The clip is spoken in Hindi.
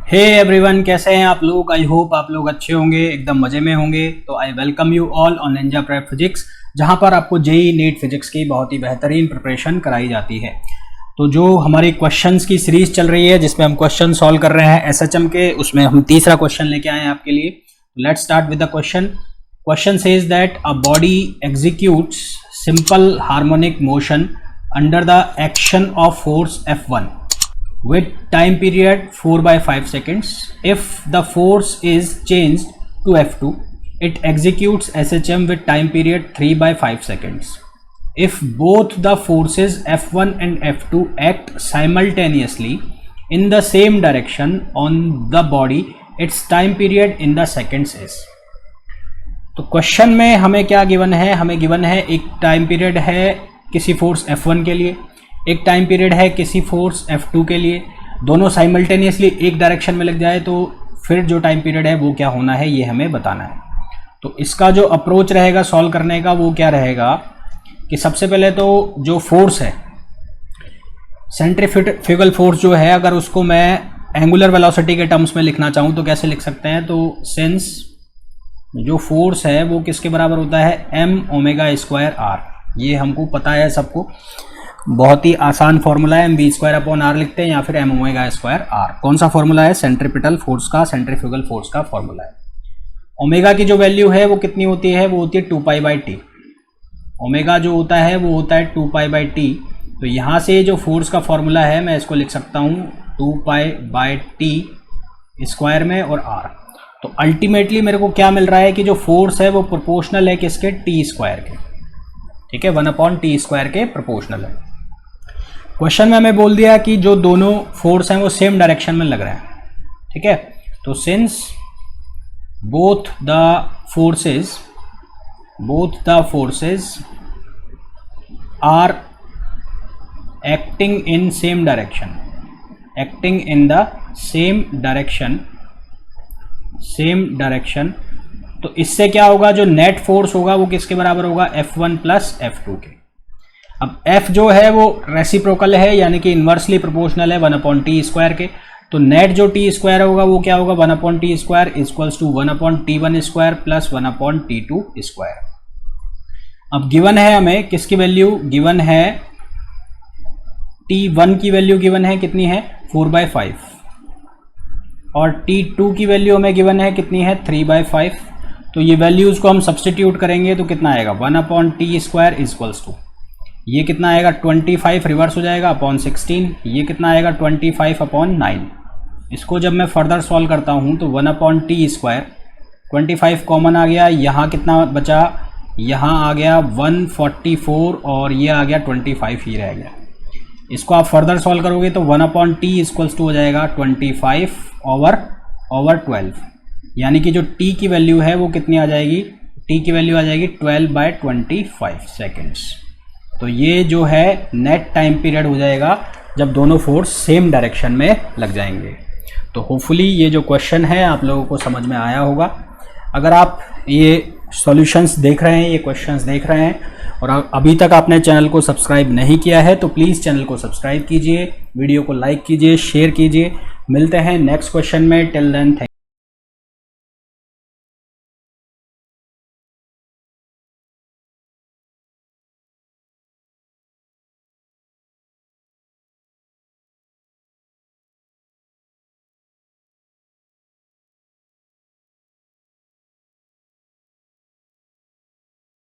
हे एवरीवन, कैसे हैं आप लोग। आई होप आप लोग अच्छे होंगे, एकदम मजे में होंगे। तो I welcome you all on Ninja prep physics, जहां पर आपको जेई नीट फिजिक्स की बहुत ही बेहतरीन प्रिपरेशन कराई जाती है। तो जो हमारी क्वेश्चंस की सीरीज चल रही है जिसमें हम क्वेश्चन सॉल्व कर रहे हैं एसएचएम के, उसमें हम तीसरा क्वेश्चन लेके आए हैं आपके लिए। Let's start with the question. Question says that a body executes simple harmonic motion under the action of force F1 with time period 4/5 seconds. If the force is changed to F2, it executes SHM with time period 3/5 seconds. If both the forces F1 and F2 act simultaneously in the same direction on the body, its time period in the seconds is. तो क्वेश्चन में हमें क्या गिवन है? हमें गिवन है एक टाइम पीरियड है किसी फोर्स F1 के लिए, एक टाइम पीरियड है किसी फोर्स F2 के लिए। दोनों साइमल्टेनियसली एक डायरेक्शन में लग जाए तो फिर जो टाइम पीरियड है वो क्या होना है, ये हमें बताना है। तो इसका जो अप्रोच रहेगा सॉल्व करने का वो क्या रहेगा कि सबसे पहले तो जो फोर्स है, सेंट्रीफ्यूगल फोर्स जो है, अगर उसको मैं एंगुलर वेलोसिटी के टर्म्स में लिखना चाहूँ तो कैसे लिख सकते हैं? तो सिंस जो फोर्स है वो किसके बराबर होता है? m⍵²r। ये हमको पता है सबको, बहुत ही आसान फॉर्मूला है। mv²/r लिखते हैं या फिर m⍵²r। कौन सा फॉर्मूला है? सेंट्रीपिटल फोर्स का, सेंट्रीफ्यूगल फोर्स का फॉर्मूला है। ओमेगा की जो वैल्यू है वो कितनी होती है? वो होती है 2π/t। ओमेगा जो होता है वो होता है 2π/t। तो यहाँ से जो फोर्स का फॉर्मूला है मैं इसको लिख सकता हूँ 2π/t² में और r। तो अल्टीमेटली मेरे को क्या मिल रहा है कि जो फोर्स है वो प्रोपोर्शनल है किसके? t² के। ठीक है, 1/t² के प्रोपोर्शनल है। क्वेश्चन में हमें बोल दिया कि जो दोनों फोर्स हैं वो सेम डायरेक्शन में लग रहे हैं। ठीक है, तो since both the forces are acting in same direction, acting in the same direction, तो इससे क्या होगा? जो नेट फोर्स होगा वो किसके बराबर होगा? F1 + F2 के। अब F जो है वो रेसिप्रोकल है, यानी कि इन्वर्सली प्रोपोर्शनल है 1/t² के। तो नेट जो t² होगा वो क्या होगा? 1/t² = 1/t1² + 1/t2²। अब गिवन है हमें किसकी वैल्यू? गिवन है t1 की वैल्यू गिवन है कितनी है? 4/5। और t2 की वैल्यू हमें गिवन है कितनी है? 3/5। तो ये वैल्यूज को हम सब्सटीट्यूट करेंगे तो कितना आएगा? 1/t² = ये कितना आएगा? 25 रिवर्स हो जाएगा अपॉन 16। ये कितना आएगा? 25/9। इसको जब मैं फर्दर सॉल्व करता हूँ तो 1/t², 25 कॉमन आ गया, यहाँ कितना बचा? यहाँ आ गया 144 और ये आ गया 25 ही रह गया। इसको आप फर्दर सॉल्व करोगे तो 1/t हो जाएगा 25/12, यानी कि जो t की वैल्यू है वो कितनी आ जाएगी? t की वैल्यू आ जाएगी 12/25 सेकेंड्स। तो ये जो है नेट टाइम पीरियड हो जाएगा जब दोनों फोर्स सेम डायरेक्शन में लग जाएंगे। तो होपफुली ये जो क्वेश्चन है आप लोगों को समझ में आया होगा। अगर आप ये सॉल्यूशंस देख रहे हैं, ये क्वेश्चंस देख रहे हैं और अभी तक आपने चैनल को सब्सक्राइब नहीं किया है तो प्लीज़ चैनल को सब्सक्राइब कीजिए, वीडियो को लाइक कीजिए, शेयर कीजिए। मिलते हैं नेक्स्ट क्वेश्चन में। Till then thank